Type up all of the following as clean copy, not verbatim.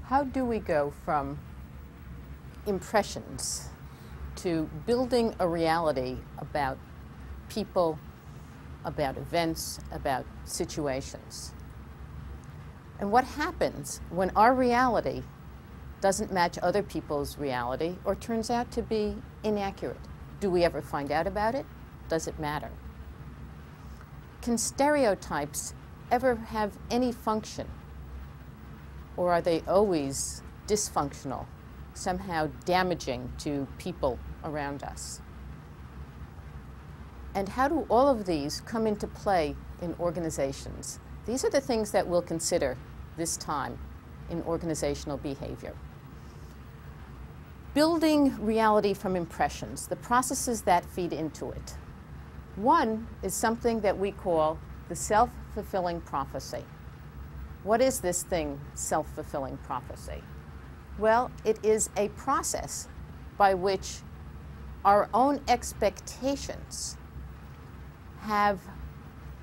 How do we go from impressions to building a reality about people, about events, about situations? And what happens when our reality doesn't match other people's reality or turns out to be inaccurate? Do we ever find out about it? Does it matter? Can stereotypes ever have any function? Or are they always dysfunctional, somehow damaging to people around us? And how do all of these come into play in organizations? These are the things that we'll consider this time in organizational behavior. Building reality from impressions, the processes that feed into it. One is something that we call the self-fulfilling prophecy. What is this thing, self-fulfilling prophecy? Well, it is a process by which our own expectations have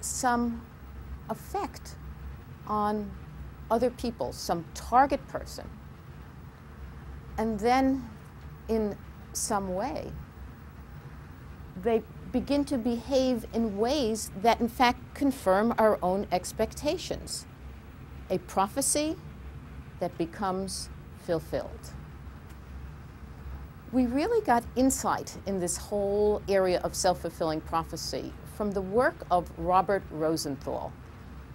some effect on other people, some target person, and then in some way they begin to behave in ways that in fact confirm our own expectations. A prophecy that becomes fulfilled. We really got insight in this whole area of self-fulfilling prophecy from the work of Robert Rosenthal.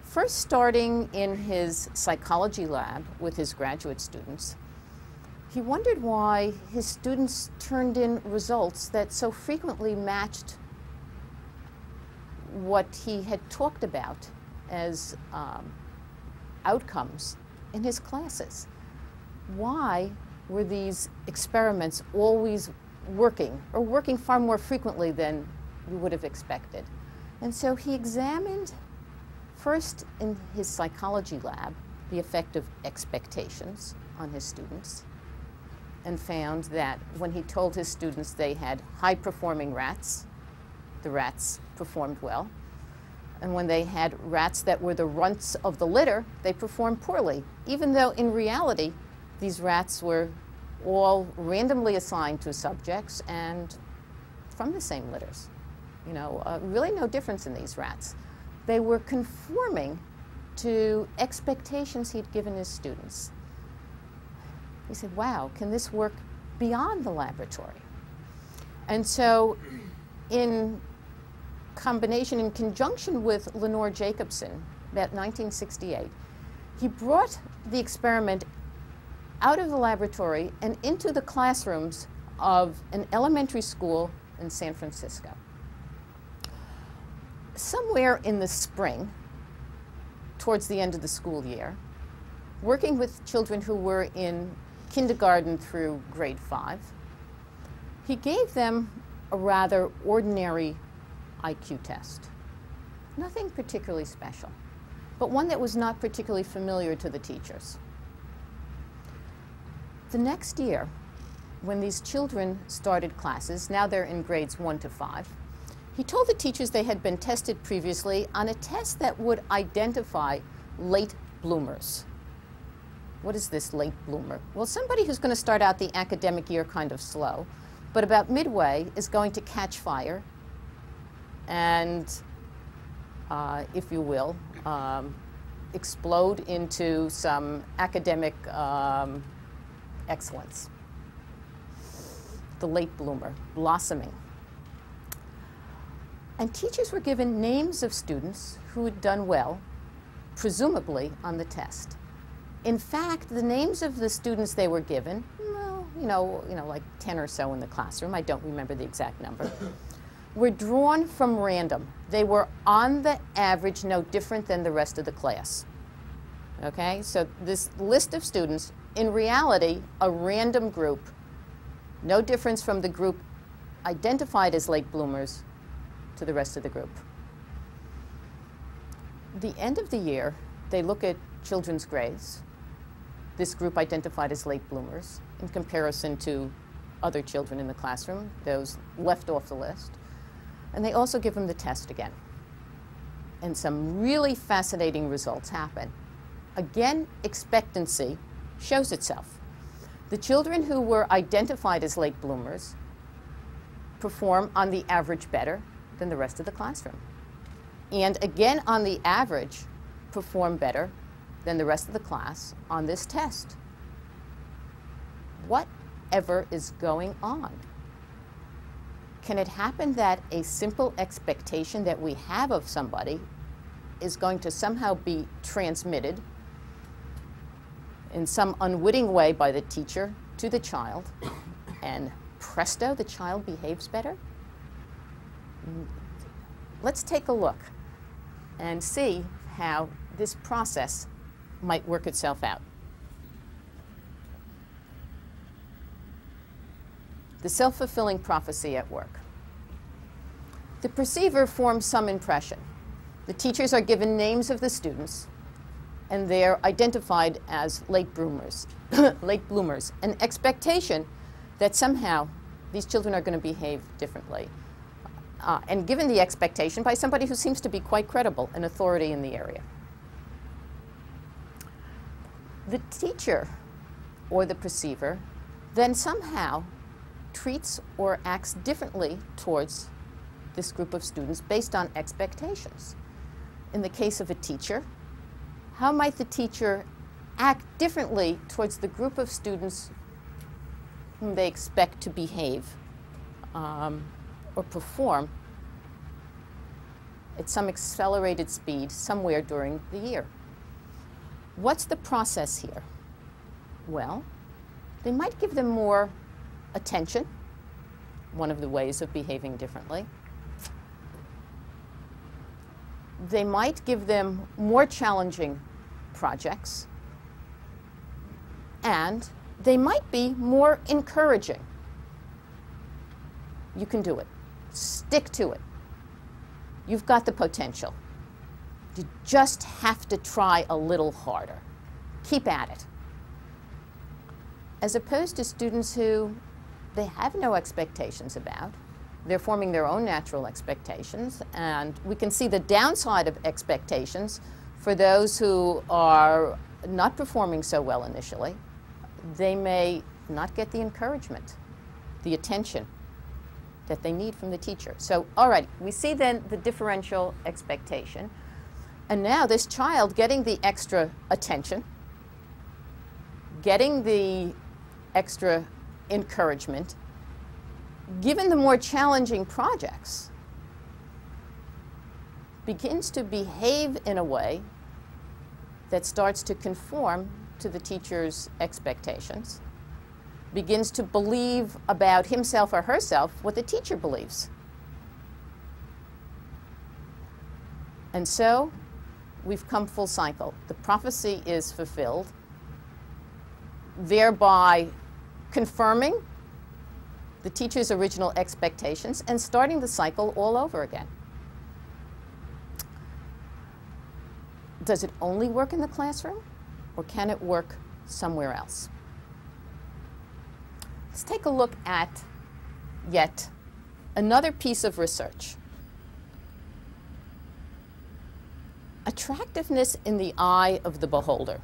First starting in his psychology lab with his graduate students, he wondered why his students turned in results that so frequently matched what he had talked about as outcomes in his classes. Why were these experiments always working, or working far more frequently than we would have expected? And so he examined, first in his psychology lab, the effect of expectations on his students, and found that when he told his students they had high-performing rats, the rats performed well. And when they had rats that were the runts of the litter, they performed poorly, even though in reality, these rats were all randomly assigned to subjects and from the same litters. You know, really no difference in these rats. They were conforming to expectations he'd given his students. He said, wow, can this work beyond the laboratory? And so in combination, in conjunction with Lenore Jacobson, about 1968, he brought the experiment out of the laboratory and into the classrooms of an elementary school in San Francisco. Somewhere in the spring, towards the end of the school year, working with children who were in kindergarten through grade 5, he gave them a rather ordinary IQ test. Nothing particularly special, but one that was not particularly familiar to the teachers. The next year, when these children started classes, now they're in grades 1 to 5, he told the teachers they had been tested previously on a test that would identify late bloomers. What is this late bloomer? Well, somebody who's going to start out the academic year kind of slow, but about midway is going to catch fire and, if you will, explode into some academic excellence. The late bloomer, blossoming. And teachers were given names of students who had done well, presumably on the test. In fact, the names of the students they were given, well, you know, like 10 or so in the classroom, I don't remember the exact number, were drawn from random. They were on the average no different than the rest of the class. Okay, so this list of students, in reality, a random group, no difference from the group identified as late bloomers to the rest of the group. The end of the year, they look at children's grades. This group identified as late bloomers in comparison to other children in the classroom, those left off the list. And they also give them the test again. And some really fascinating results happen. Again, expectancy shows itself. The children who were identified as late bloomers perform on the average better than the rest of the classroom. And again, on the average, perform better than the rest of the class on this test. Whatever is going on? Can it happen that a simple expectation that we have of somebody is going to somehow be transmitted in some unwitting way by the teacher to the child, and presto, the child behaves better? Let's take a look and see how this process might work itself out. The self-fulfilling prophecy at work. The perceiver forms some impression. The teachers are given names of the students, and they're identified as late bloomers, an expectation that somehow these children are going to behave differently. And given the expectation by somebody who seems to be quite credible, an authority in the area. The teacher or the perceiver then somehow treats or acts differently towards this group of students based on expectations. In the case of a teacher, how might the teacher act differently towards the group of students whom they expect to behave or perform at some accelerated speed somewhere during the year? What's the process here? Well, they might give them more attention, one of the ways of behaving differently. They might give them more challenging projects, and they might be more encouraging. You can do it. Stick to it. You've got the potential. You just have to try a little harder. Keep at it. As opposed to students who they have no expectations about. They're forming their own natural expectations, and we can see the downside of expectations for those who are not performing so well initially. They may not get the encouragement, the attention that they need from the teacher. So, all right, we see then the differential expectation. And now this child getting the extra attention, getting the extra encouragement, given the more challenging projects, begins to behave in a way that starts to conform to the teacher's expectations, begins to believe about himself or herself what the teacher believes. And so we've come full cycle. The prophecy is fulfilled, thereby confirming the teacher's original expectations and starting the cycle all over again. Does it only work in the classroom, or can it work somewhere else? Let's take a look at yet another piece of research. Attractiveness in the eye of the beholder.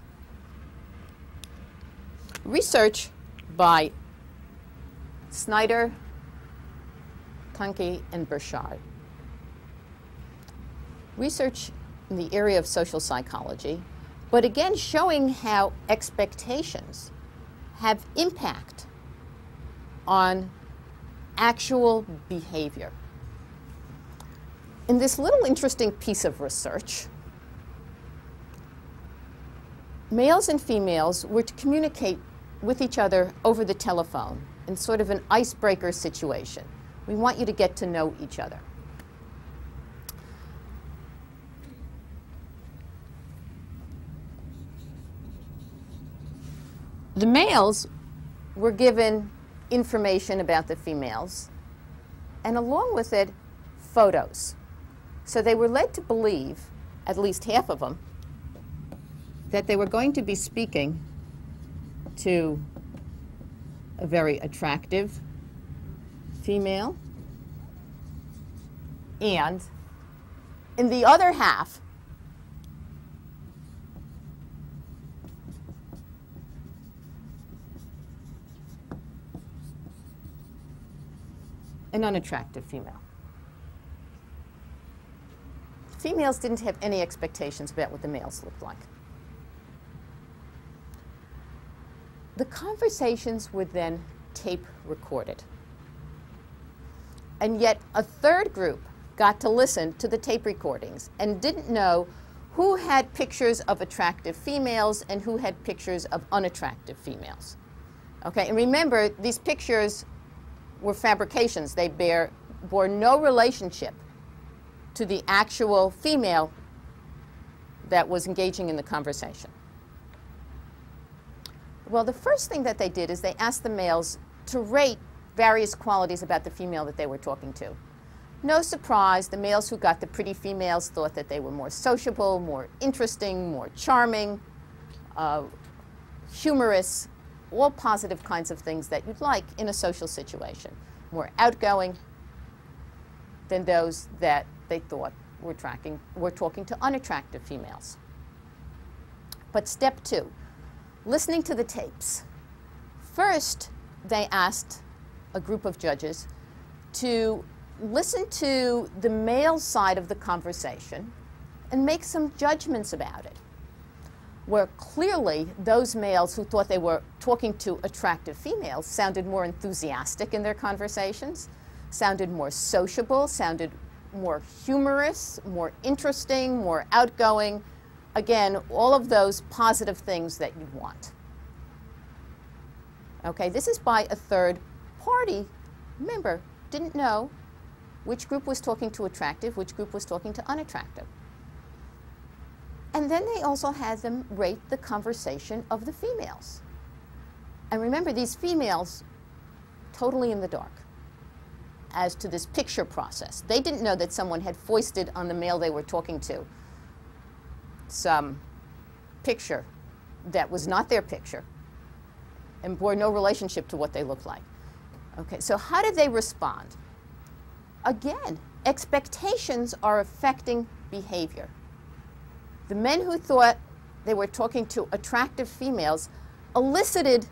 Research by Snyder, Tunke, and Burchard. Research in the area of social psychology, but again showing how expectations have impact on actual behavior. In this little interesting piece of research, males and females were to communicate with each other over the telephone in sort of an icebreaker situation. We want you to get to know each other. The males were given information about the females, and along with it, photos. So they were led to believe, at least half of them, that they were going to be speaking to a very attractive female, and in the other half, an unattractive female. Females didn't have any expectations about what the males looked like. The conversations were then tape recorded. And yet a third group got to listen to the tape recordings and didn't know who had pictures of attractive females and who had pictures of unattractive females. Okay, and remember, these pictures were fabrications. They bore no relationship to the actual female that was engaging in the conversation. Well, the first thing that they did is they asked the males to rate various qualities about the female that they were talking to. No surprise, the males who got the pretty females thought that they were more sociable, more interesting, more charming, humorous, all positive kinds of things that you'd like in a social situation. More outgoing than those that they thought were talking to unattractive females. But step two, listening to the tapes. First, they asked a group of judges to listen to the male side of the conversation and make some judgments about it. Where clearly those males who thought they were talking to attractive females sounded more enthusiastic in their conversations, sounded more sociable, sounded more humorous, more interesting, more outgoing. Again, all of those positive things that you'd want. Okay, this is by a third party. Remember, didn't know which group was talking to attractive, which group was talking to unattractive. And then they also had them rate the conversation of the females. And remember, these females, totally in the dark as to this picture process. They didn't know that someone had foisted on the male they were talking to some picture that was not their picture and bore no relationship to what they looked like. Okay, so how did they respond? Again, expectations are affecting behavior. The men who thought they were talking to attractive females elicited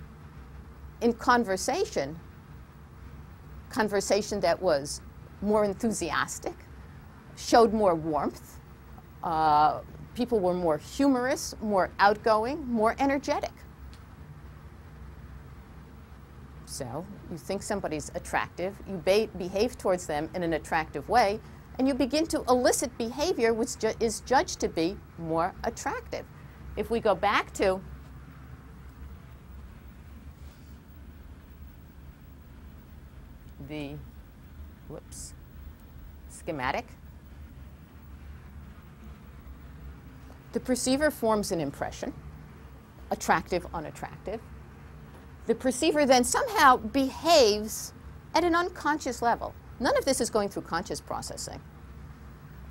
in conversation that was more enthusiastic, showed more warmth. People were more humorous, more outgoing, more energetic. So you think somebody's attractive, you behave towards them in an attractive way, and you begin to elicit behavior which is judged to be more attractive. If we go back to the schematic, the perceiver forms an impression, attractive, unattractive. The perceiver then somehow behaves at an unconscious level. None of this is going through conscious processing.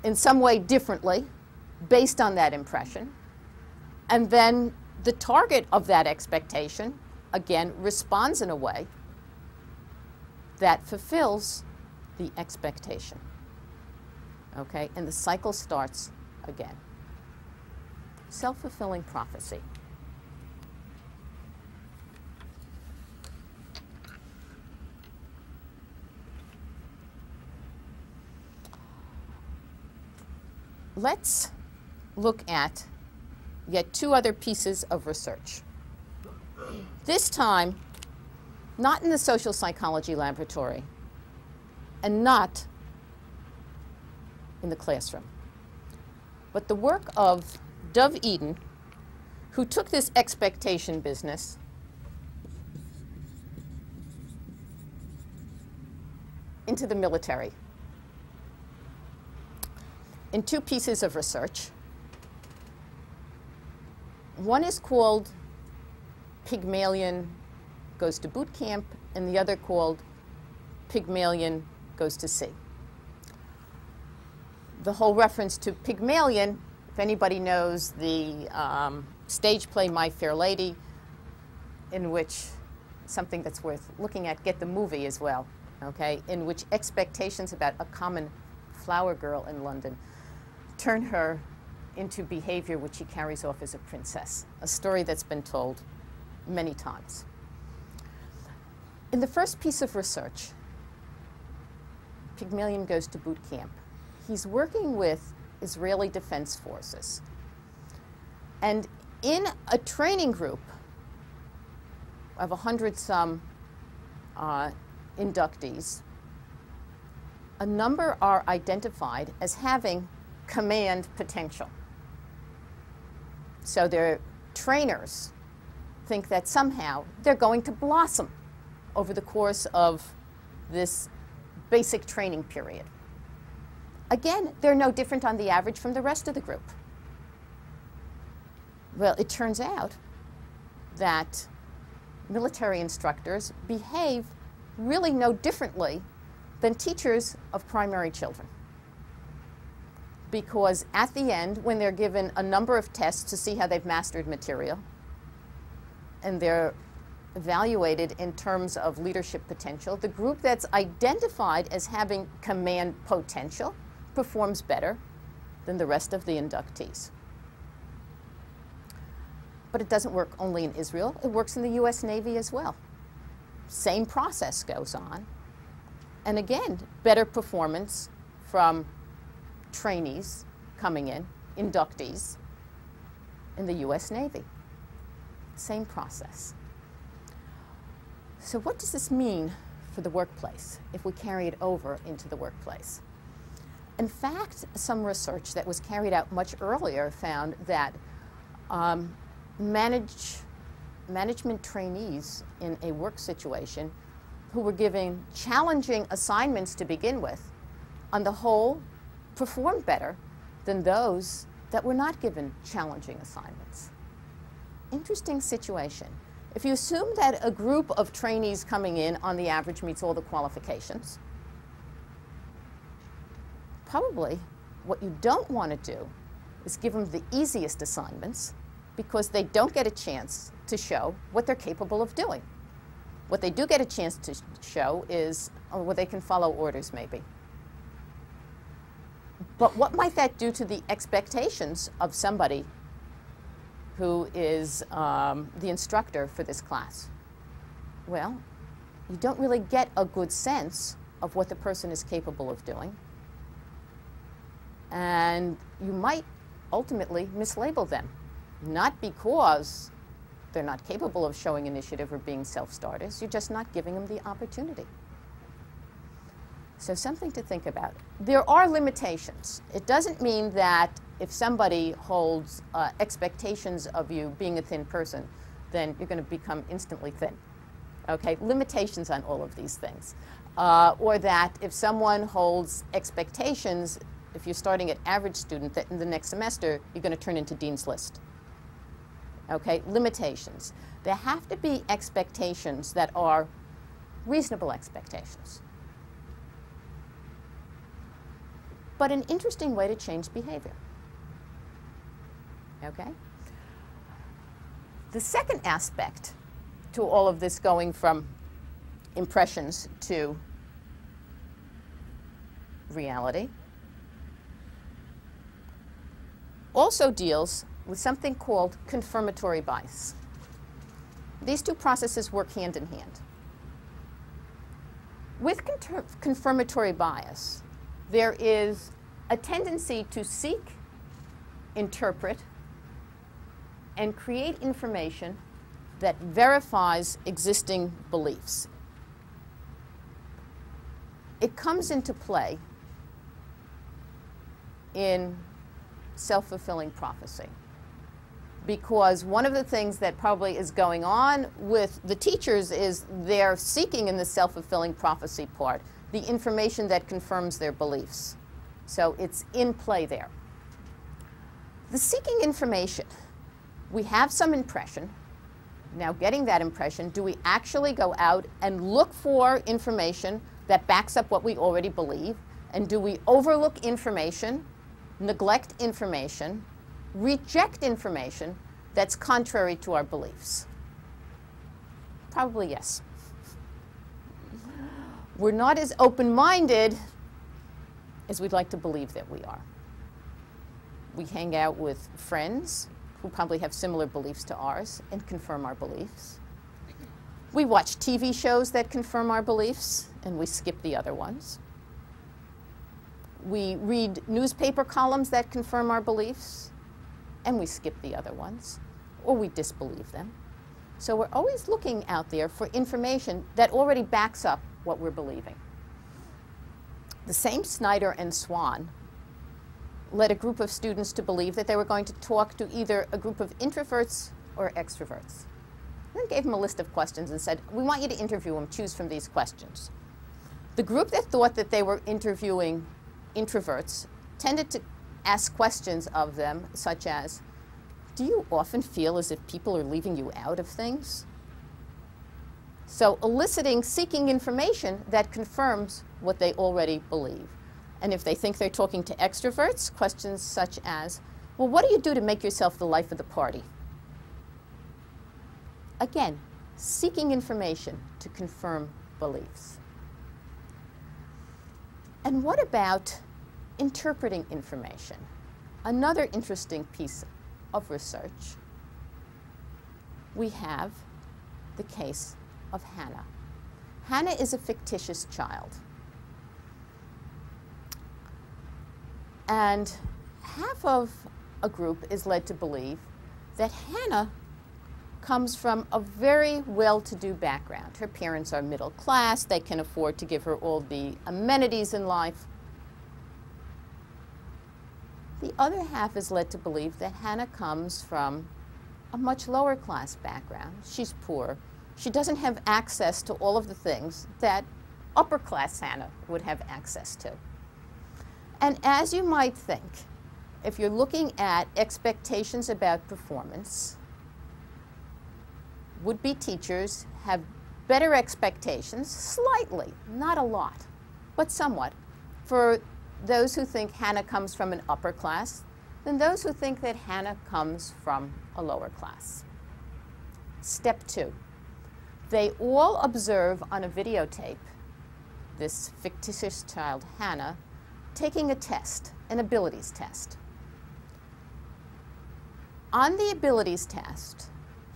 In some way differently, based on that impression. And then the target of that expectation, again, responds in a way that fulfills the expectation. Okay, and the cycle starts again. Self-fulfilling prophecy. Let's look at yet two other pieces of research. This time, not in the social psychology laboratory and not in the classroom, but the work of Dove Eden, who took this expectation business into the military in two pieces of research. One is called Pygmalion Goes to Boot Camp, and the other called Pygmalion Goes to Sea. The whole reference to Pygmalion, if anybody knows the stage play My Fair Lady, in which something that's worth looking at, get the movie as well, okay, in which expectations about a common flower girl in London turn her into behavior which she carries off as a princess, a story that's been told many times. In the first piece of research, Pygmalion goes to boot camp. He's working with Israeli Defense Forces. And in a training group of 100-some inductees, a number are identified as having command potential. So their trainers think that somehow they're going to blossom over the course of this basic training period. Again, they're no different on the average from the rest of the group. Well, it turns out that military instructors behave really no differently than teachers of primary children. Because at the end, when they're given a number of tests to see how they've mastered material, and they're evaluated in terms of leadership potential, the group that's identified as having command potential performs better than the rest of the inductees. But it doesn't work only in Israel. It works in the US Navy as well. Same process goes on. And again, better performance from trainees coming in, inductees, in the US Navy. Same process. So what does this mean for the workplace if we carry it over into the workplace? In fact, some research that was carried out much earlier found that management trainees in a work situation who were given challenging assignments to begin with, on the whole, performed better than those that were not given challenging assignments. Interesting situation. If you assume that a group of trainees coming in on the average meets all the qualifications, probably what you don't want to do is give them the easiest assignments, because they don't get a chance to show what they're capable of doing. What they do get a chance to show is well, they can follow orders maybe. But what might that do to the expectations of somebody who is the instructor for this class? Well, you don't really get a good sense of what the person is capable of doing. And you might ultimately mislabel them, not because they're not capable of showing initiative or being self-starters, you're just not giving them the opportunity. So something to think about. There are limitations. It doesn't mean that if somebody holds expectations of you being a thin person, then you're going to become instantly thin. Okay, limitations on all of these things. Or that if someone holds expectations, if you're starting at average student, that in the next semester you're going to turn into Dean's List. Okay, limitations. There have to be expectations that are reasonable expectations. But an interesting way to change behavior. Okay? The second aspect to all of this going from impressions to reality also deals with something called confirmatory bias. These two processes work hand in hand. With confirmatory bias, there is a tendency to seek, interpret, and create information that verifies existing beliefs. It comes into play in self-fulfilling prophecy, because one of the things that probably is going on with the teachers is they're seeking in the self-fulfilling prophecy part the information that confirms their beliefs. So it's in play there. The seeking information, we have some impression. Now getting that impression, do we actually go out and look for information that backs up what we already believe? And do we overlook information, neglect information, reject information that's contrary to our beliefs? Probably yes. We're not as open-minded as we'd like to believe that we are. We hang out with friends who probably have similar beliefs to ours and confirm our beliefs. We watch TV shows that confirm our beliefs and we skip the other ones. We read newspaper columns that confirm our beliefs, and we skip the other ones, or we disbelieve them. So we're always looking out there for information that already backs up what we're believing. The same Snyder and Swan led a group of students to believe that they were going to talk to either a group of introverts or extroverts. Then gave them a list of questions and said, we want you to interview them, choose from these questions. The group that thought that they were interviewing introverts tended to ask questions of them such as, do you often feel as if people are leaving you out of things? So seeking information that confirms what they already believe. And if they think they're talking to extroverts, questions such as, well, what do you do to make yourself the life of the party? Again, seeking information to confirm beliefs. And what about interpreting information? Another interesting piece of research. We have the case of Hannah. Hannah is a fictitious child. And half of a group is led to believe that Hannah comes from a very well-to-do background. Her parents are middle class. They can afford to give her all the amenities in life. The other half is led to believe that Hannah comes from a much lower class background. She's poor. She doesn't have access to all of the things that upper class Hannah would have access to. And as you might think, if you're looking at expectations about performance, would-be teachers have better expectations, slightly, not a lot, but somewhat, for those who think Hannah comes from an upper class than those who think that Hannah comes from a lower class. Step 2. They all observe on a videotape this fictitious child, Hannah, taking a test, an abilities test. On the abilities test,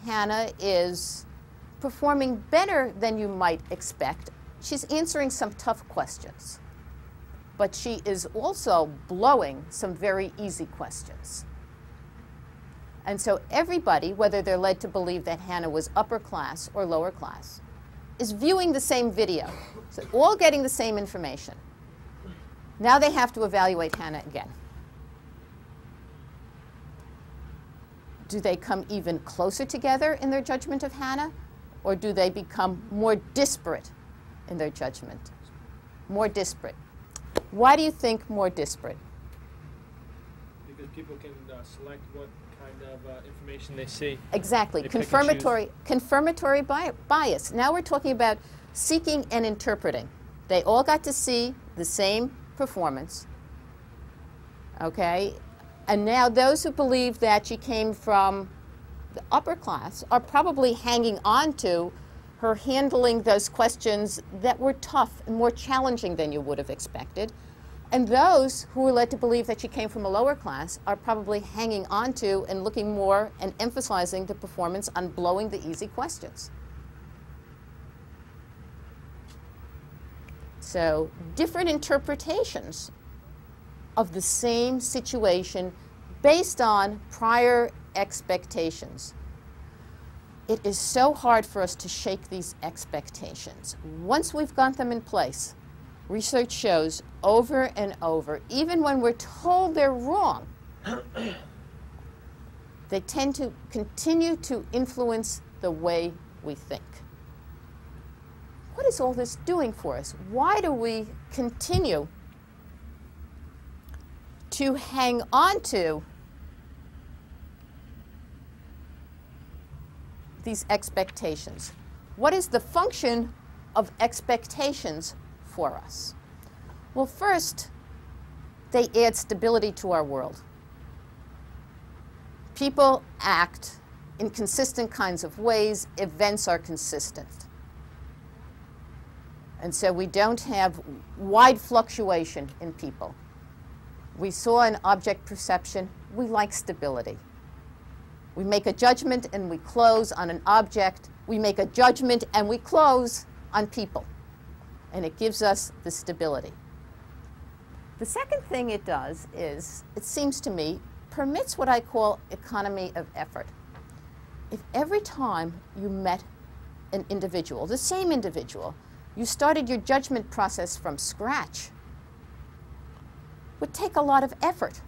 Hannah is performing better than you might expect. She's answering some tough questions, but she is also blowing some very easy questions. And so everybody, whether they're led to believe that Hannah was upper class or lower class, is viewing the same video, so all getting the same information. Now they have to evaluate Hannah again. Do they come even closer together in their judgment of Hannah, or do they become more disparate in their judgment? More disparate. Why do you think more disparate? Because people can select what kind of information they see. Exactly. They Confirmatory bias. Now we're talking about seeking and interpreting. They all got to see the same performance. Okay? And now those who believe that she came from the upper class are probably hanging on to her handling those questions that were tough and more challenging than you would have expected. And those who were led to believe that she came from a lower class are probably hanging on to and looking more and emphasizing the performance on blowing the easy questions. So different interpretations of the same situation based on prior expectations. It is so hard for us to shake these expectations. Once we've got them in place, research shows over and over, even when we're told they're wrong, they tend to continue to influence the way we think. What is all this doing for us? Why do we continue to hang on to these expectations? What is the function of expectations for us? Well, first, they add stability to our world. People act in consistent kinds of ways. Events are consistent. And so we don't have wide fluctuation in people. We saw in object perception, we like stability. We make a judgment and we close on an object. We make a judgment and we close on people. And it gives us the stability. The second thing it does is, it seems to me, permits what I call economy of effort. If every time you met an individual, the same individual, you started your judgment process from scratch, it would take a lot of effort,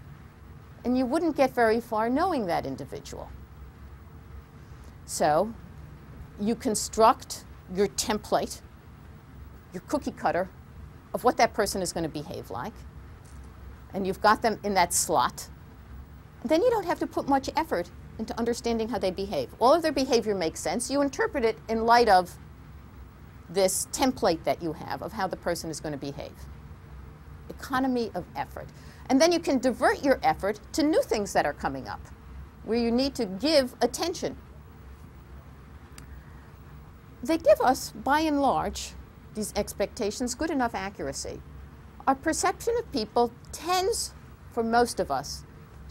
and you wouldn't get very far knowing that individual. So you construct your template, your cookie cutter of what that person is going to behave like, and you've got them in that slot. Then you don't have to put much effort into understanding how they behave. All of their behavior makes sense. You interpret it in light of this template that you have of how the person is going to behave. Economy of effort. And then you can divert your effort to new things that are coming up, where you need to give attention. They give us, by and large, these expectations, good enough accuracy. Our perception of people tends, for most of us,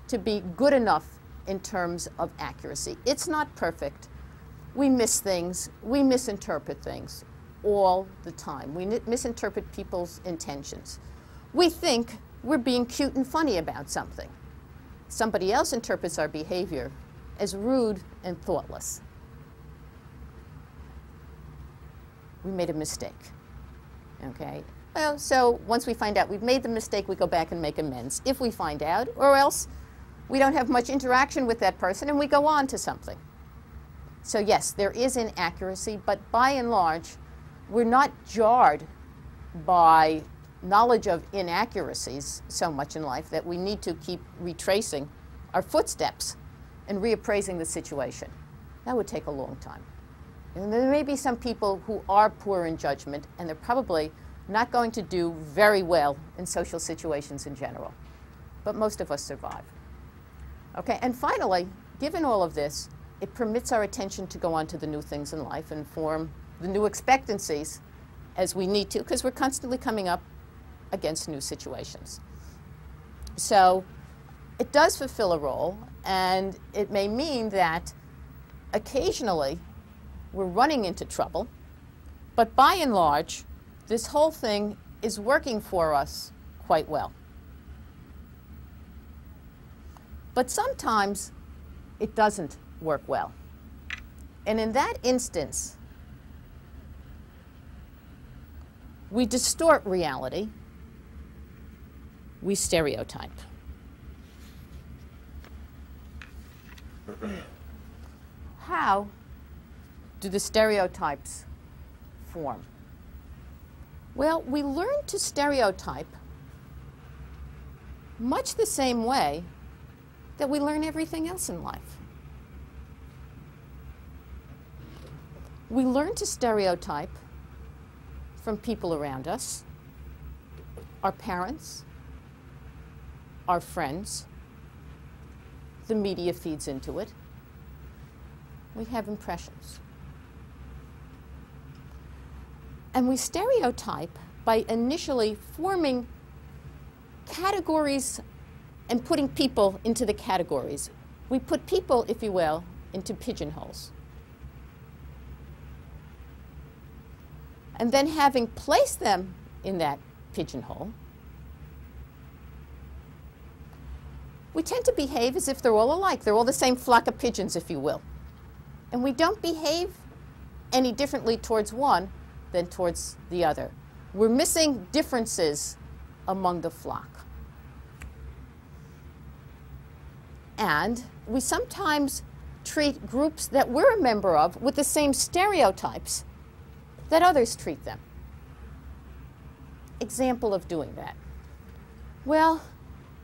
to be good enough in terms of accuracy. It's not perfect. We miss things. We misinterpret things all the time. We misinterpret people's intentions. We think we're being cute and funny about something. Somebody else interprets our behavior as rude and thoughtless. We made a mistake. Okay? Well, so once we find out we've made the mistake, we go back and make amends. If we find out, or else we don't have much interaction with that person and we go on to something. So yes, there is inaccuracy, but by and large, we're not jarred by knowledge of inaccuracies so much in life that we need to keep retracing our footsteps and reappraising the situation. That would take a long time. And there may be some people who are poor in judgment, and they're probably not going to do very well in social situations in general. But most of us survive. Okay, and finally, given all of this, it permits our attention to go on to the new things in life and form the new expectancies as we need to, because we're constantly coming up against new situations. So it does fulfill a role, and it may mean that occasionally we're running into trouble, but by and large, this whole thing is working for us quite well. But sometimes it doesn't work well. And in that instance, we distort reality, we stereotype. How do the stereotypes form? Well, we learn to stereotype much the same way that we learn everything else in life. We learn to stereotype from people around us, our parents, our friends. The media feeds into it. We have impressions. And we stereotype by initially forming categories and putting people into the categories. We put people, if you will, into pigeonholes. And then having placed them in that pigeonhole, we tend to behave as if they're all alike. They're all the same flock of pigeons, if you will. And we don't behave any differently towards one than towards the other. We're missing differences among the flock. And we sometimes treat groups that we're a member of with the same stereotypes that others treat them. Example of doing that. Well,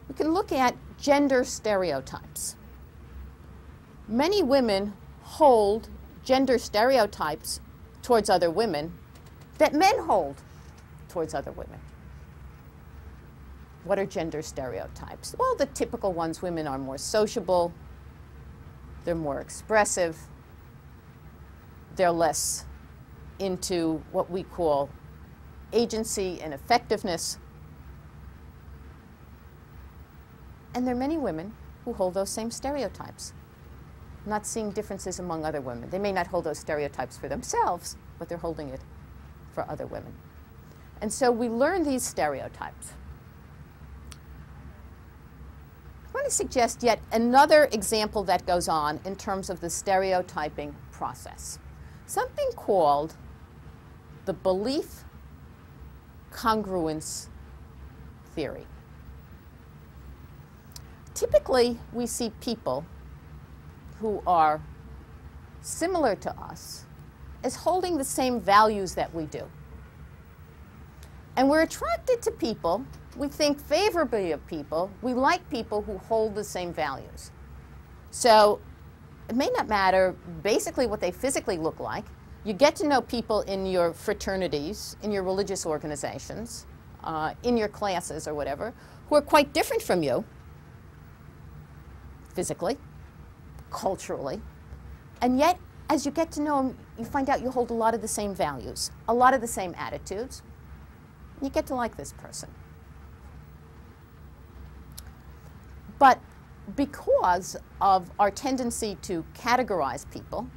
we can look at gender stereotypes. Many women hold gender stereotypes towards other women that men hold towards other women. What are gender stereotypes? Well, the typical ones: women are more sociable, they're more expressive, they're less into what we call agency and effectiveness. And there are many women who hold those same stereotypes, not seeing differences among other women. They may not hold those stereotypes for themselves, but they're holding it for other women. And so we learn these stereotypes. want to suggest yet another example that goes on in terms of the stereotyping process. Something called the belief congruence theory. Typically, we see people who are similar to us as holding the same values that we do. And we're attracted to people, we think favorably of people, we like people who hold the same values. So it may not matter basically what they physically look like. You get to know people in your fraternities, in your religious organizations, in your classes or whatever, who are quite different from you, physically, culturally, and yet as you get to know them, you find out you hold a lot of the same values, a lot of the same attitudes. You get to like this person. But because of our tendency to categorize people,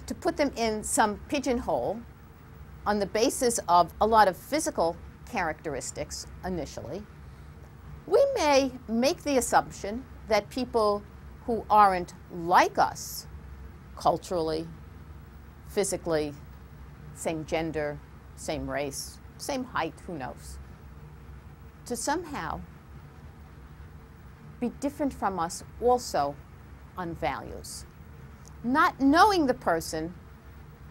to put them in some pigeonhole on the basis of a lot of physical characteristics initially, we may make the assumption that people who aren't like us culturally, physically, same gender, same race, same height, who knows, to somehow be different from us also on values. Not knowing the person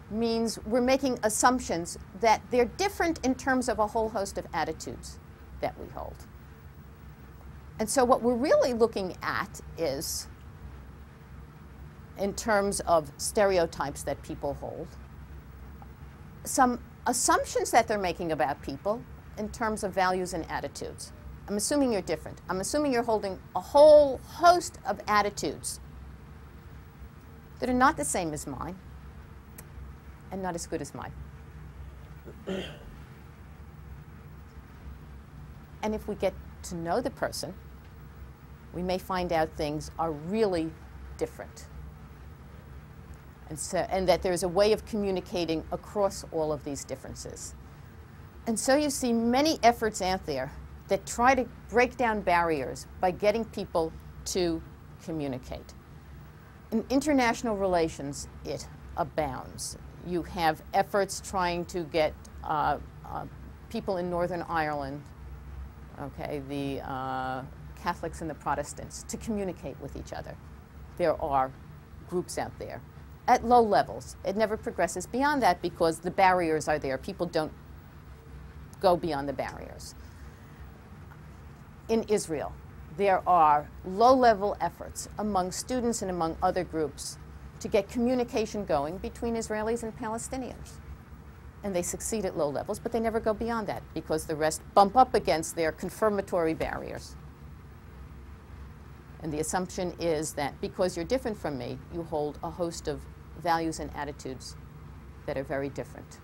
means we're making assumptions that they're different in terms of a whole host of attitudes that we hold. And so what we're really looking at is, in terms of stereotypes that people hold, some assumptions that they're making about people in terms of values and attitudes. I'm assuming you're different. I'm assuming you're holding a whole host of attitudes that are not the same as mine and not as good as mine. And if we get to know the person, we may find out things are really different. And that there's a way of communicating across all of these differences. And so you see many efforts out there that try to break down barriers by getting people to communicate. In international relations, it abounds. You have efforts trying to get people in Northern Ireland, okay, the Catholics and the Protestants, to communicate with each other. There are groups out there at low levels. It never progresses beyond that because the barriers are there. People don't go beyond the barriers. In Israel, there are low-level efforts among students and among other groups to get communication going between Israelis and Palestinians. And they succeed at low levels, but they never go beyond that because the rest bump up against their confirmatory barriers. And the assumption is that because you're different from me, you hold a host of values and attitudes that are very different.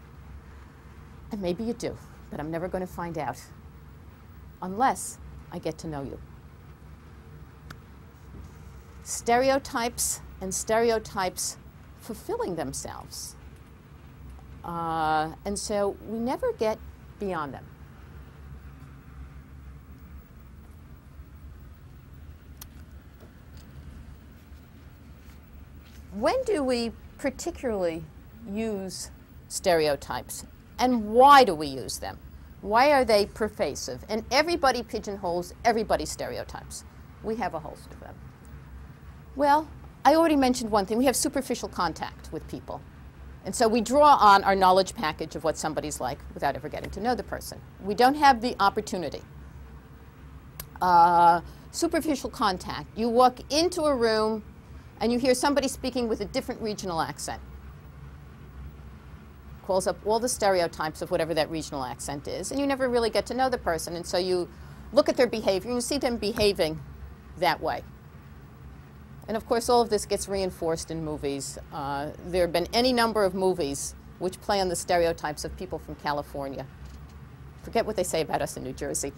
And maybe you do, but I'm never going to find out unless I get to know you. Stereotypes and stereotypes fulfilling themselves. And so we never get beyond them. When do we particularly use stereotypes, and why do we use them? Why are they pervasive? And everybody pigeonholes everybody's stereotypes. We have a host of them. Well, I already mentioned one thing. We have superficial contact with people. And so we draw on our knowledge package of what somebody's like without ever getting to know the person. We don't have the opportunity. Superficial contact. You walk into a room and you hear somebody speaking with a different regional accent. Calls up all the stereotypes of whatever that regional accent is, and you never really get to know the person, and so you look at their behavior and you see them behaving that way. And of course all of this gets reinforced in movies. There have been any number of movies which play on the stereotypes of people from California. Forget what they say about us in New Jersey.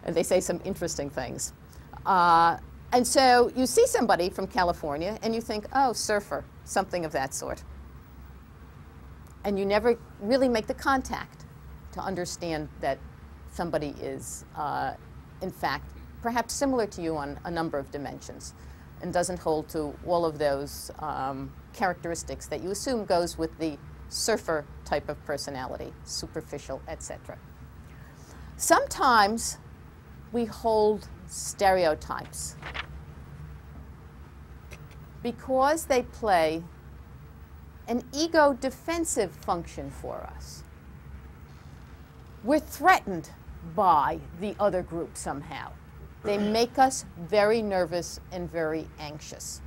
And they say some interesting things. And so you see somebody from California and you think, oh, surfer, something of that sort. And you never really make the contact to understand that somebody is in fact, perhaps similar to you on a number of dimensions and doesn't hold to all of those characteristics that you assume goes with the surfer type of personality, superficial, etc. Sometimes we hold stereotypes because they play an ego defensive function for us. We're threatened by the other group somehow. They make us very nervous and very anxious.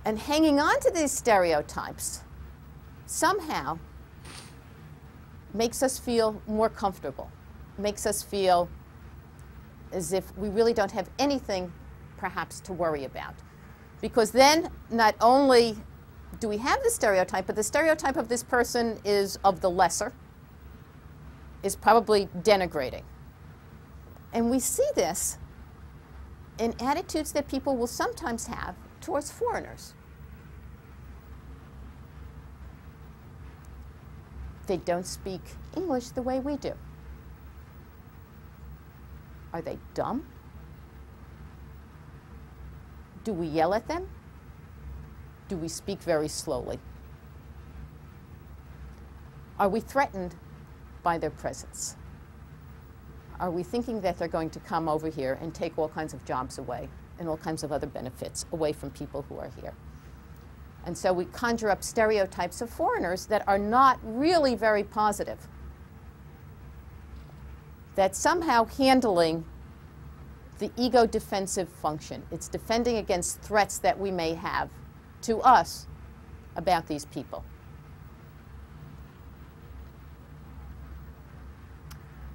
And hanging on to these stereotypes somehow makes us feel more comfortable, makes us feel as if we really don't have anything perhaps to worry about. Because then not only do we have the stereotype, but the stereotype of this person is of the lesser, is probably denigrating. And we see this in attitudes that people will sometimes have towards foreigners. They don't speak English the way we do. Are they dumb? Do we yell at them? Do we speak very slowly? Are we threatened by their presence? Are we thinking that they're going to come over here and take all kinds of jobs away and all kinds of other benefits away from people who are here? And so we conjure up stereotypes of foreigners that are not really very positive, that somehow handling the ego defensive function. It's defending against threats that we may have to us about these people.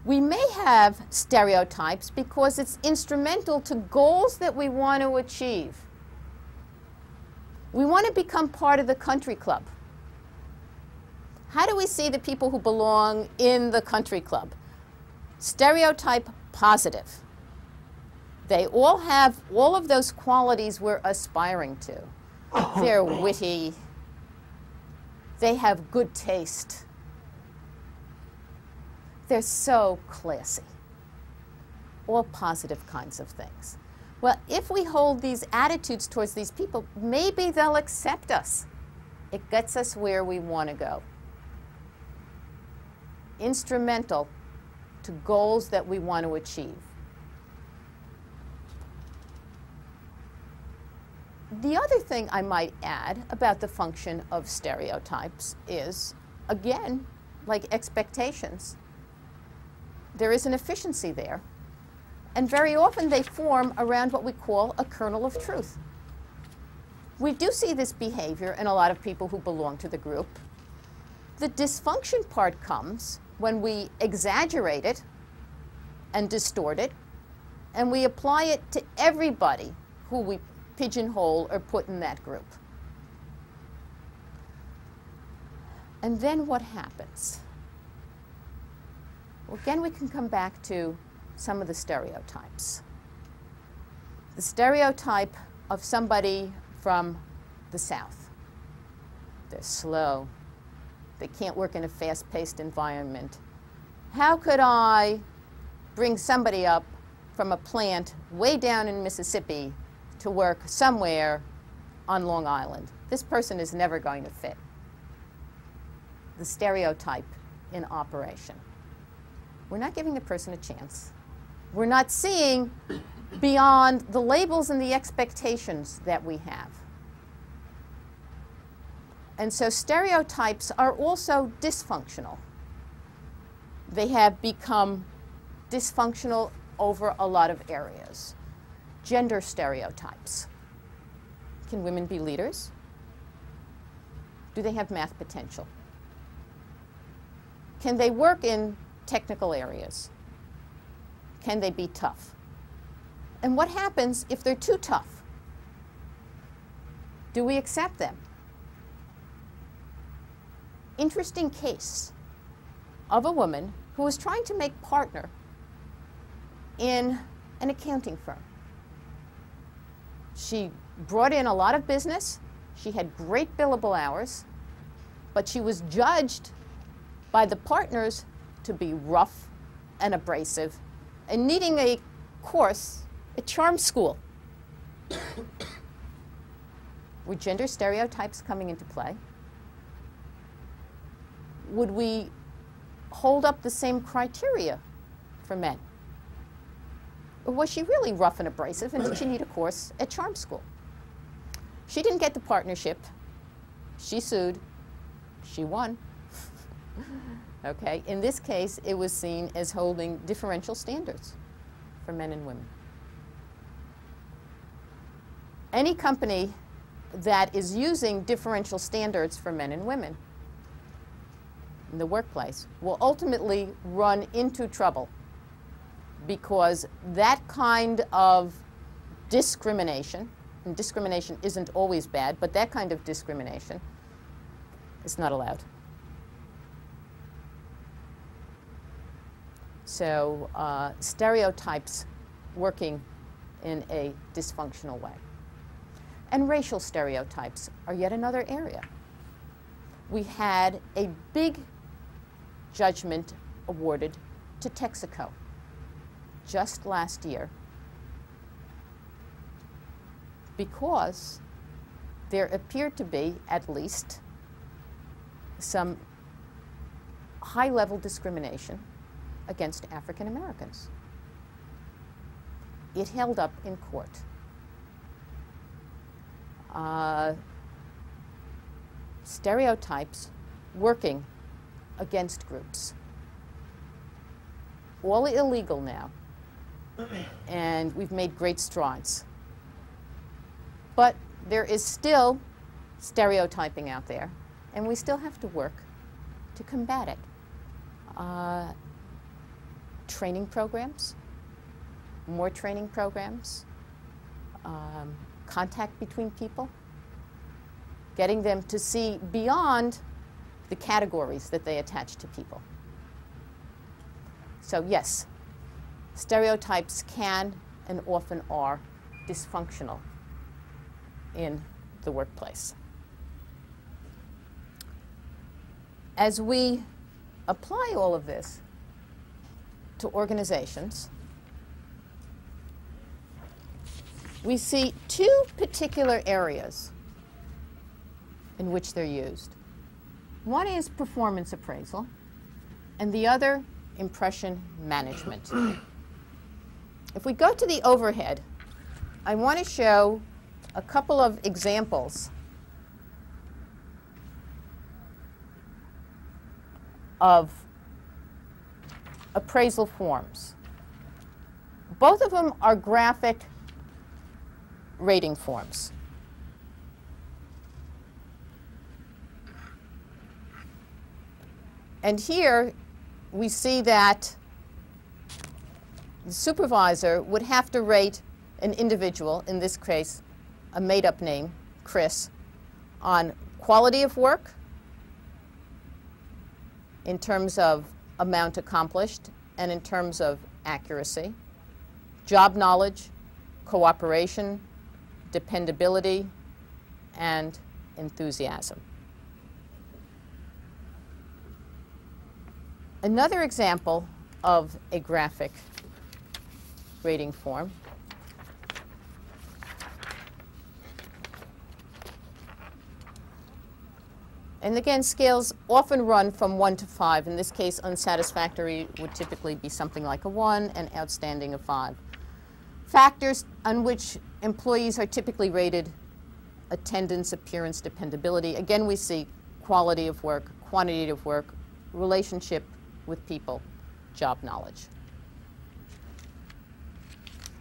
We may have stereotypes because it's instrumental to goals that we want to achieve. We want to become part of the country club. How do we see the people who belong in the country club? Stereotype positive. They all have all of those qualities we're aspiring to. They're witty. They have good taste. They're so classy. All positive kinds of things. Well, if we hold these attitudes towards these people, maybe they'll accept us. It gets us where we want to go. Instrumental to goals that we want to achieve. The other thing I might add about the function of stereotypes is, again, like expectations, there is an efficiency there. And very often they form around what we call a kernel of truth. We do see this behavior in a lot of people who belong to the group. The dysfunction part comes when we exaggerate it and distort it, and we apply it to everybody who we pigeonhole or put in that group. And then what happens? Well, again, we can come back to some of the stereotypes. The stereotype of somebody from the South. They're slow. They can't work in a fast-paced environment. How could I bring somebody up from a plant way down in Mississippi to work somewhere on Long Island? This person is never going to fit. The stereotype in operation. We're not giving the person a chance. We're not seeing beyond the labels and the expectations that we have. And so stereotypes are also dysfunctional. They have become dysfunctional over a lot of areas. Gender stereotypes. Can women be leaders? Do they have math potential? Can they work in technical areas? Can they be tough? And what happens if they're too tough? Do we accept them? Interesting case of a woman who was trying to make partner in an accounting firm. She brought in a lot of business. She had great billable hours, but she was judged by the partners to be rough and abrasive and needing a course at charm school. Were gender stereotypes coming into play? Would we hold up the same criteria for men? Or was she really rough and abrasive, and did she need a course at charm school? She didn't get the partnership. She sued. She won. Okay, in this case, it was seen as holding differential standards for men and women. Any company that is using differential standards for men and women in the workplace will ultimately run into trouble, because that kind of discrimination, and discrimination isn't always bad, but that kind of discrimination is not allowed. So stereotypes working in a dysfunctional way. And racial stereotypes are yet another area. We had a big judgment awarded to Texaco just last year because there appeared to be at least some high-level discrimination against African Americans. It held up in court. Stereotypes working against groups. All illegal now, and we've made great strides. But there is still stereotyping out there, and we still have to work to combat it. Training programs, more training programs, contact between people, getting them to see beyond the categories that they attach to people. So yes, stereotypes can and often are dysfunctional in the workplace. As we apply all of this to organizations, we see two particular areas in which they're used. One is performance appraisal, and the other, impression management. If we go to the overhead, I want to show a couple of examples of appraisal forms. Both of them are graphic rating forms. And here we see that the supervisor would have to rate an individual, in this case a made-up name, Chris, on quality of work, in terms of amount accomplished, and in terms of accuracy, job knowledge, cooperation, dependability, and enthusiasm. Another example of a graphic rating form and again, scales often run from 1 to 5. In this case, unsatisfactory would typically be something like a 1 and outstanding a 5. Factors on which employees are typically rated: attendance, appearance, dependability. Again, we see quality of work, quantity of work, relationship with people, job knowledge.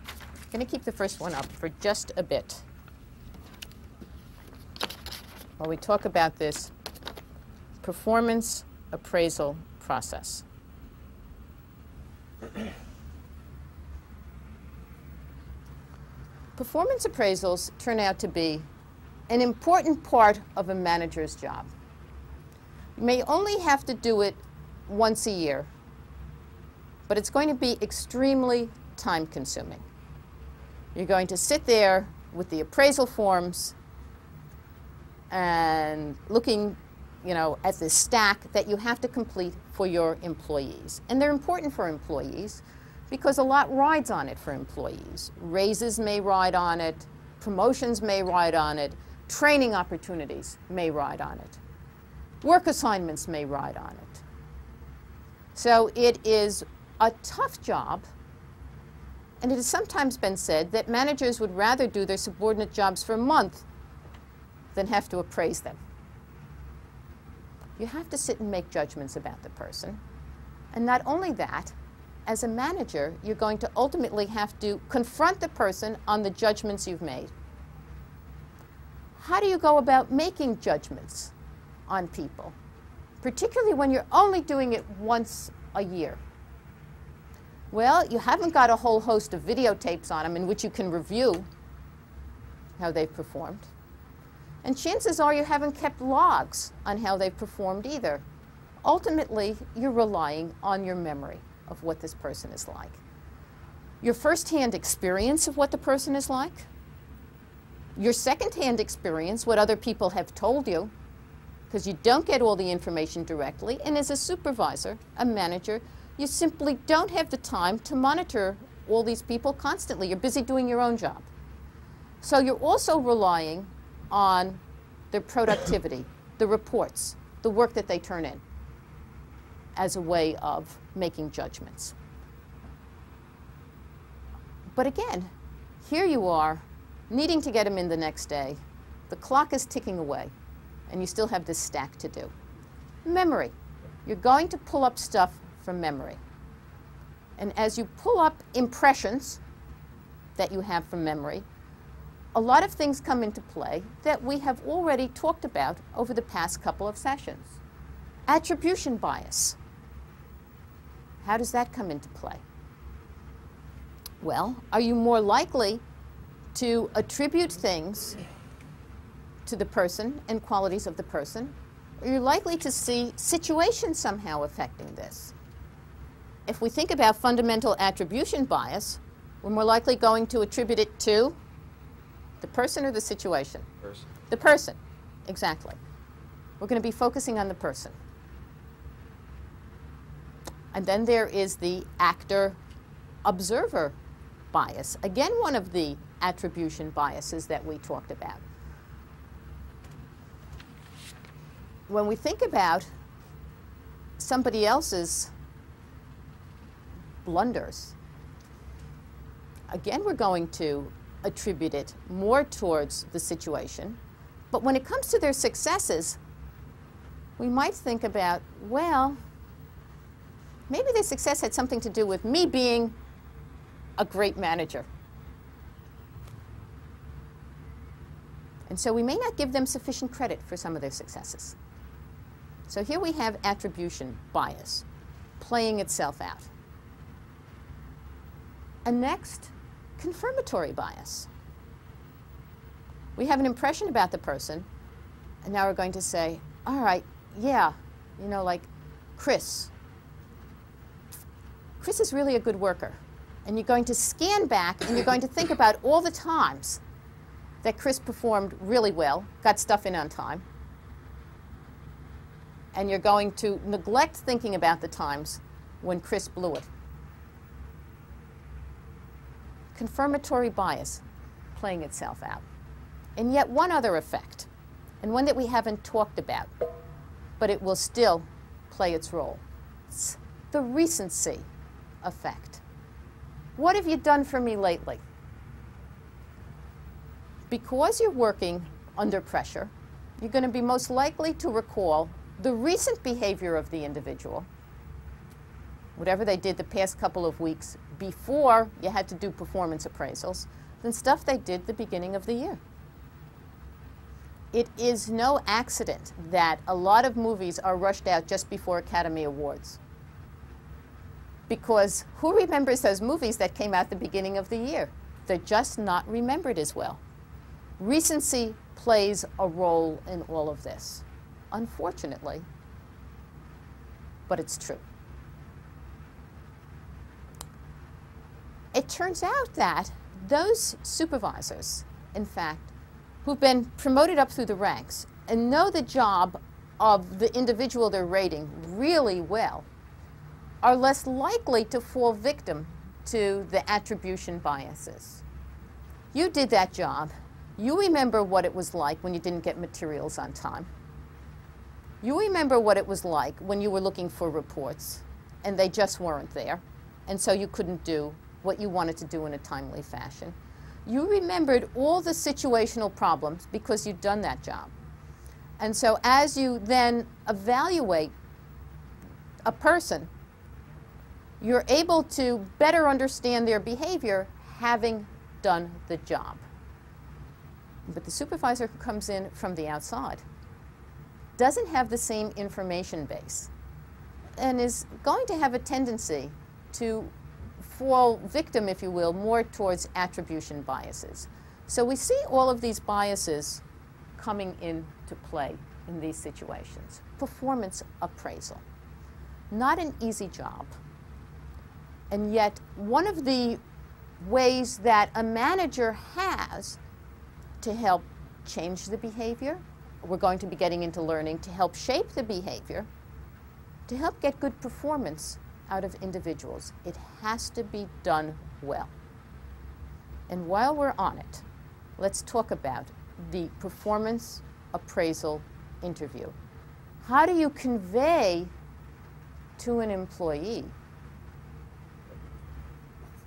I'm going to keep the first one up for just a bit while we talk about this performance appraisal process. Performance appraisals turn out to be an important part of a manager's job. You may only have to do it once a year, but it's going to be extremely time-consuming. You're going to sit there with the appraisal forms and looking, at this stack that you have to complete for your employees. And they're important for employees because a lot rides on it for employees. Raises may ride on it, promotions may ride on it, training opportunities may ride on it, work assignments may ride on it. So it is a tough job, and it has sometimes been said that managers would rather do their subordinate jobs for a month than have to appraise them. You have to sit and make judgments about the person. And not only that, as a manager, you're going to ultimately have to confront the person on the judgments you've made. How do you go about making judgments on people, particularly when you're only doing it once a year? Well, you haven't got a whole host of videotapes on them in which you can review how they've performed. And chances are you haven't kept logs on how they've performed either. Ultimately, you're relying on your memory of what this person is like. Your first-hand experience of what the person is like. Your second-hand experience, what other people have told you, because you don't get all the information directly. And as a supervisor, a manager, you simply don't have the time to monitor all these people constantly. You're busy doing your own job. So you're also relying on their productivity, the reports, the work that they turn in, as a way of making judgments. But again, here you are, needing to get them in the next day. The clock is ticking away, and you still have this stack to do. Memory. You're going to pull up stuff from memory. And as you pull up impressions that you have from memory, a lot of things come into play that we have already talked about over the past couple of sessions. Attribution bias. How does that come into play? Well, are you more likely to attribute things to the person and qualities of the person? Or are you likely to see situations somehow affecting this? If we think about fundamental attribution bias, we're more likely going to attribute it to the person or the situation? Person. The person, exactly. We're going to be focusing on the person. And then there is the actor-observer bias. Again, one of the attribution biases that we talked about. When we think about somebody else's blunders, again, we're going to attribute it more towards the situation. But when it comes to their successes, we might think about, well, maybe their success had something to do with me being a great manager. And so we may not give them sufficient credit for some of their successes. So here we have attribution bias playing itself out. And next, confirmatory bias. We have an impression about the person, and now we're going to say, all right, yeah, you know, like Chris. Chris is really a good worker. And you're going to scan back, and you're going to think about all the times that Chris performed really well, got stuff in on time. And you're going to neglect thinking about the times when Chris blew it. Confirmatory bias playing itself out. And yet one other effect, and one that we haven't talked about, but it will still play its role. It's the recency effect. What have you done for me lately? Because you're working under pressure, you're going to be most likely to recall the recent behavior of the individual, whatever they did the past couple of weeks before you had to do performance appraisals, than stuff they did the beginning of the year. It is no accident that a lot of movies are rushed out just before Academy Awards. Because who remembers those movies that came out the beginning of the year? They're just not remembered as well. Recency plays a role in all of this, unfortunately, but it's true. It turns out that those supervisors, in fact, who've been promoted up through the ranks and know the job of the individual they're rating really well, are less likely to fall victim to the attribution biases. You did that job. You remember what it was like when you didn't get materials on time. You remember what it was like when you were looking for reports and they just weren't there, and so you couldn't do what you wanted to do in a timely fashion. You remembered all the situational problems because you'd done that job. And so as you then evaluate a person, you're able to better understand their behavior having done the job. But the supervisor who comes in from the outside doesn't have the same information base and is going to have a tendency to fall victim, if you will, more towards attribution biases. So we see all of these biases coming into play in these situations. Performance appraisal. Not an easy job. And yet, one of the ways that a manager has to help change the behavior, we're going to be getting into learning to help shape the behavior, to help get good performance out of individuals. It has to be done well. And while we're on it, let's talk about the performance appraisal interview. How do you convey to an employee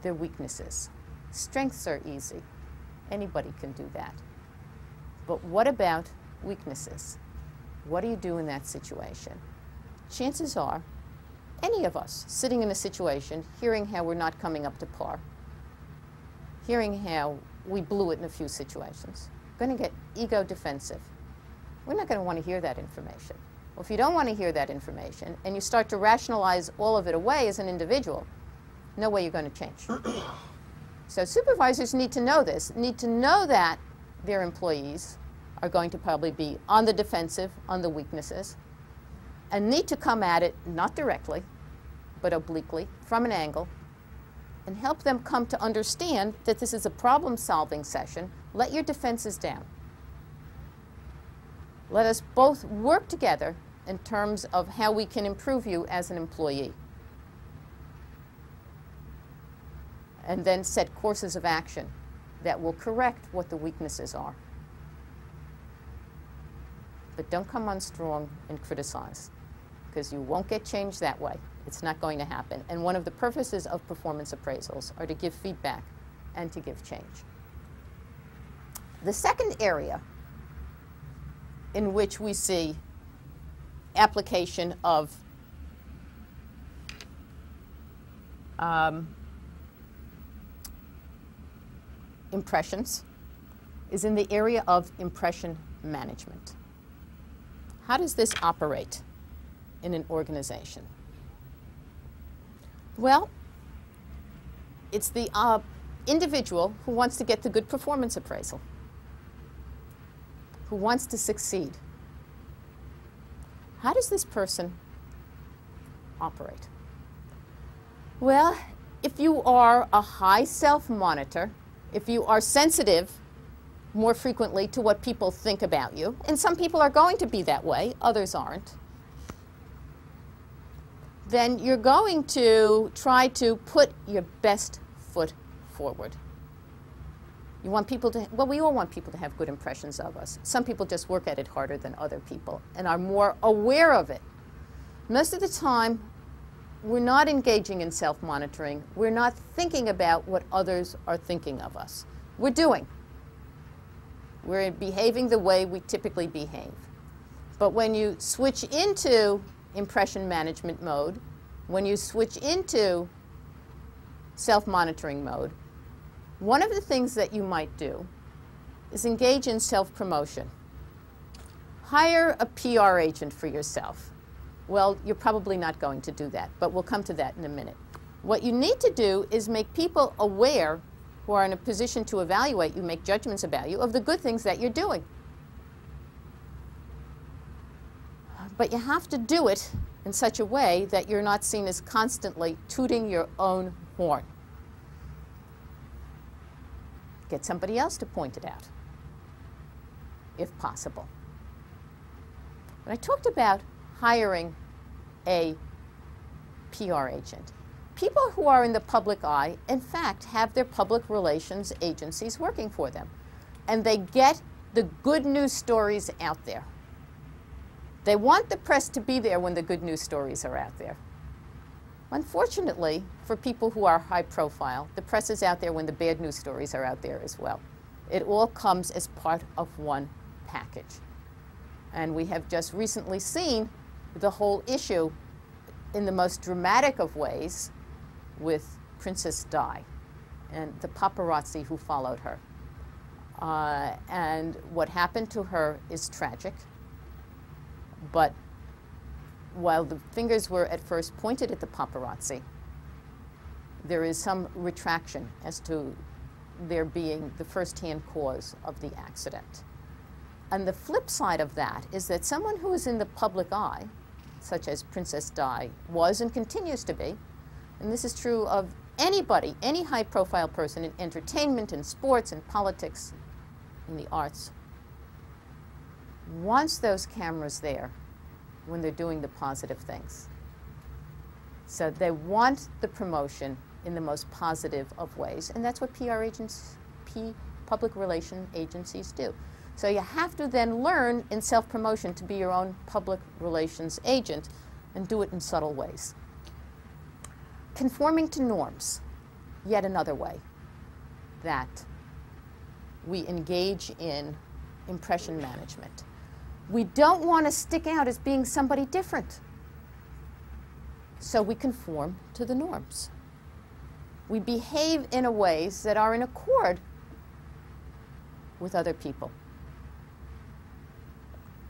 their weaknesses? Strengths are easy. Anybody can do that. But what about weaknesses? What do you do in that situation? Chances are, any of us sitting in a situation, hearing how we're not coming up to par, hearing how we blew it in a few situations, going to get ego defensive. We're not going to want to hear that information. Well, if you don't want to hear that information and you start to rationalize all of it away as an individual, no way you're going to change. So supervisors need to know this, need to know that their employees are going to probably be on the defensive, on the weaknesses, and need to come at it not directly, but obliquely, from an angle, and help them come to understand that this is a problem-solving session. Let your defenses down. Let us both work together in terms of how we can improve you as an employee. And then set courses of action that will correct what the weaknesses are. But don't come on strong and criticize, because you won't get change that way. It's not going to happen. And one of the purposes of performance appraisals are to give feedback and to give change. The second area in which we see application of impressions is in the area of impression management. How does this operate in an organization? Well, it's the individual who wants to get the good performance appraisal, who wants to succeed. How does this person operate? Well, if you are a high self-monitor, if you are sensitive more frequently to what people think about you, and some people are going to be that way, others aren't, then you're going to try to put your best foot forward. You want people to, well, we all want people to have good impressions of us. Some people just work at it harder than other people and are more aware of it. Most of the time, we're not engaging in self-monitoring. We're not thinking about what others are thinking of us. We're doing. We're behaving the way we typically behave. But when you switch into impression management mode, when you switch into self-monitoring mode, one of the things that you might do is engage in self-promotion. Hire a PR agent for yourself. Well, you're probably not going to do that, but we'll come to that in a minute. What you need to do is make people aware who are in a position to evaluate you, make judgments about you, of the good things that you're doing. But you have to do it in such a way that you're not seen as constantly tooting your own horn. Get somebody else to point it out, if possible. When I talked about hiring a PR agent, people who are in the public eye, in fact, have their public relations agencies working for them. And they get the good news stories out there. They want the press to be there when the good news stories are out there. Unfortunately, for people who are high profile, the press is out there when the bad news stories are out there as well. It all comes as part of one package. And we have just recently seen the whole issue in the most dramatic of ways with Princess Di and the paparazzi who followed her. And what happened to her is tragic. But while the fingers were at first pointed at the paparazzi, there is some retraction as to their being the first-hand cause of the accident. And the flip side of that is that someone who is in the public eye, such as Princess Di was and continues to be, and this is true of anybody, any high-profile person in entertainment, in sports, in politics, in the arts, wants those cameras there when they're doing the positive things. So they want the promotion in the most positive of ways, and that's what PR agents, public relation agencies do. So you have to then learn in self-promotion to be your own public relations agent and do it in subtle ways. Conforming to norms, yet another way that we engage in impression management. We don't want to stick out as being somebody different, so we conform to the norms. We behave in ways that are in accord with other people.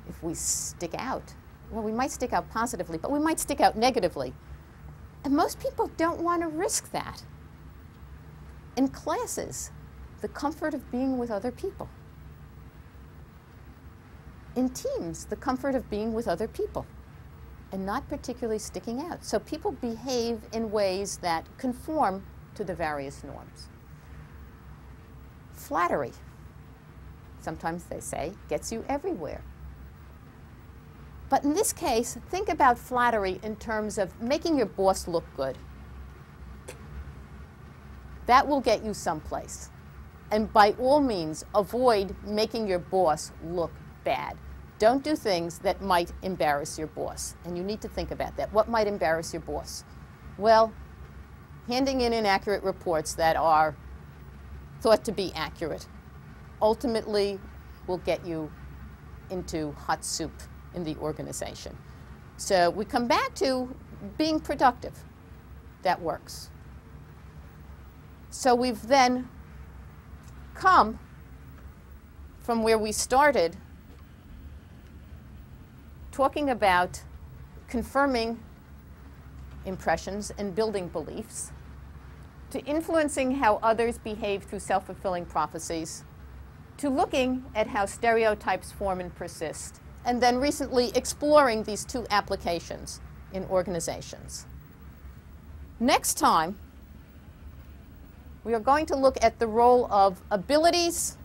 If we stick out, well, we might stick out positively, but we might stick out negatively. And most people don't want to risk that. In classes, the comfort of being with other people. In teams, the comfort of being with other people and not particularly sticking out. So people behave in ways that conform to the various norms. Flattery, sometimes they say, gets you everywhere. But in this case, think about flattery in terms of making your boss look good. That will get you someplace. And by all means, avoid making your boss look bad. Don't do things that might embarrass your boss. And you need to think about that. What might embarrass your boss? Well, handing in inaccurate reports that are thought to be accurate ultimately will get you into hot soup in the organization. So we come back to being productive. That works. So we've then come from where we started talking about confirming impressions and building beliefs, to influencing how others behave through self-fulfilling prophecies, to looking at how stereotypes form and persist, and then recently exploring these two applications in organizations. Next time, we are going to look at the role of abilities